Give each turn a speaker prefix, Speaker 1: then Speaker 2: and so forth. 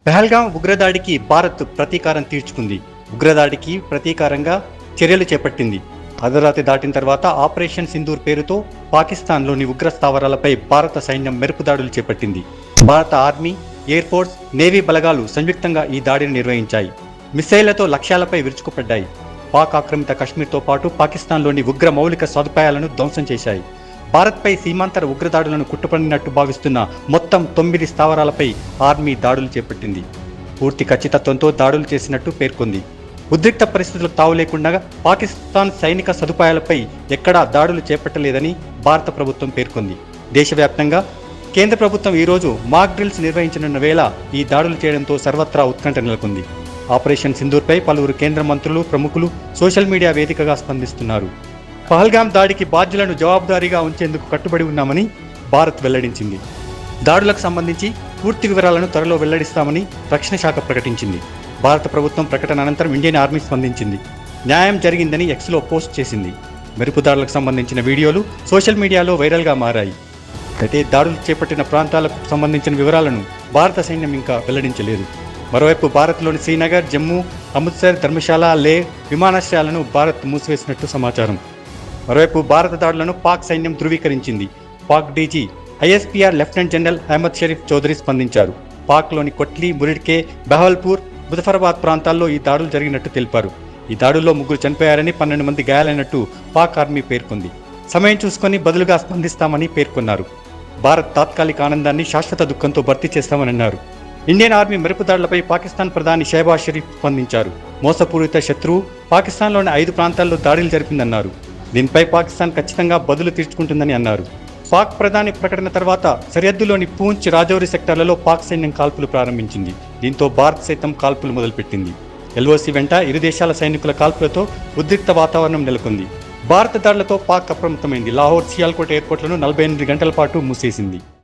Speaker 1: పెహల్గాం ఉగ్రదాడికి భారత్ ప్రతీకారం తీర్చుకుంది. ఉగ్రదాడికి ప్రతీకారంగా చర్యలు చేపట్టింది. అర్ధరాత్రి దాటిన తర్వాత ఆపరేషన్ సింధూర్ పేరుతో పాకిస్తాన్లోని ఉగ్ర స్థావరాలపై భారత సైన్యం మెరుపు దాడులు చేపట్టింది. భారత ఆర్మీ, ఎయిర్ ఫోర్స్, నేవీ బలగాలు సంయుక్తంగా ఈ దాడిని నిర్వహించాయి. మిసైళ్లతో లక్ష్యాలపై విరుచుకుపడ్డాయి. పాక్ ఆక్రమిత కశ్మీర్తో పాటు పాకిస్తాన్లోని ఉగ్ర మౌలిక సదుపాయాలను ధ్వంసం చేశాయి. భారత్పై సీమాంతర ఉగ్రదాడులను కుట్టుపడినట్టు భావిస్తున్న మొత్తం 9 స్థావరాలపై ఆర్మీ దాడులు చేపట్టింది. పూర్తి ఖచ్చితత్వంతో దాడులు చేసినట్టు పేర్కొంది. ఉద్రిక్త పరిస్థితులకు తావు లేకుండా పాకిస్తాన్ సైనిక సదుపాయాలపై ఎక్కడా దాడులు చేపట్టలేదని భారత ప్రభుత్వం పేర్కొంది. దేశవ్యాప్తంగా కేంద్ర ప్రభుత్వం ఈరోజు మాక్ డ్రిల్స్ నిర్వహించనున్న వేళ ఈ దాడులు చేయడంతో సర్వత్రా ఉత్కంఠ నెలకొంది. ఆపరేషన్ సింధూర్పై పలువురు కేంద్ర మంత్రులు, ప్రముఖులు సోషల్ మీడియా వేదికగా స్పందిస్తున్నారు. పహల్గాం దాడికి బాధ్యులను జవాబుదారీగా ఉంచేందుకు కట్టుబడి ఉన్నామని భారత్ వెల్లడించింది. దాడులకు సంబంధించి పూర్తి వివరాలను త్వరలో వెల్లడిస్తామని రక్షణ శాఖ ప్రకటించింది. భారత ప్రభుత్వం ప్రకటన అనంతరం ఇండియన్ ఆర్మీ స్పందించింది. న్యాయం జరిగిందని ఎక్స్లో పోస్ట్ చేసింది. మెరుపు దాడులకు సంబంధించిన వీడియోలు సోషల్ మీడియాలో వైరల్గా మారాయి. అయితే దాడులు చేపట్టిన ప్రాంతాలకు సంబంధించిన వివరాలను భారత సైన్యం ఇంకా వెల్లడించలేదు. మరోవైపు భారత్లోని శ్రీనగర్, జమ్మూ, అమృత్సర్, ధర్మశాల, లే విమానాశ్రయాలను భారత్ మూసివేసినట్టు సమాచారం. మరోవైపు భారత దాడులను పాక్ సైన్యం ధృవీకరించింది. Pak DG ISPR lieutenant general Ahmed Sharif Chaudhry స్పందించారు. పాక్లోని కొట్లీ, మురిడ్కే, బహవల్పూర్, ముజఫరాబాద్ ప్రాంతాల్లో ఈ దాడులు జరిగినట్టు తెలిపారు. ఈ దాడుల్లో 3 చనిపోయారని, 12 మంది గాయాలైనట్టు పాక్ ఆర్మీ పేర్కొంది. సమయం చూసుకొని బదులుగా స్పందిస్తామని పేర్కొన్నారు. భారత్ తాత్కాలిక ఆనందాన్ని శాశ్వత దుఃఖంతో భర్తీ చేస్తామని అన్నారు. ఇండియన్ ఆర్మీ మెరుపు దాడులపై పాకిస్తాన్ ప్రధాని షెహబాజ్ షరీఫ్ స్పందించారు. మోసపూరిత శత్రువు పాకిస్తాన్లోని 5 ప్రాంతాల్లో దాడులు జరిపిందన్నారు. దీనిపై పాకిస్తాన్ ఖచ్చితంగా బదులు తీర్చుకుంటుందని అన్నారు. పాక్ ప్రధాని ప్రకటన తర్వాత సరిహద్దులోని పూంచ్, రాజౌరి సెక్టార్లలో పాక్ సైన్యం కాల్పులు ప్రారంభించింది. దీంతో భారత్ సైతం కాల్పులు మొదలుపెట్టింది. ఎల్ఓసి వెంట ఇరు దేశాల సైనికుల కాల్పులతో ఉద్రిక్త వాతావరణం నెలకొంది. భారత దాడులతో పాక్ అప్రమత్తమైంది. లాహోర్, సియాల్కోట్ ఎయిర్పోర్ట్లను 48 గంటల పాటు మూసేసింది.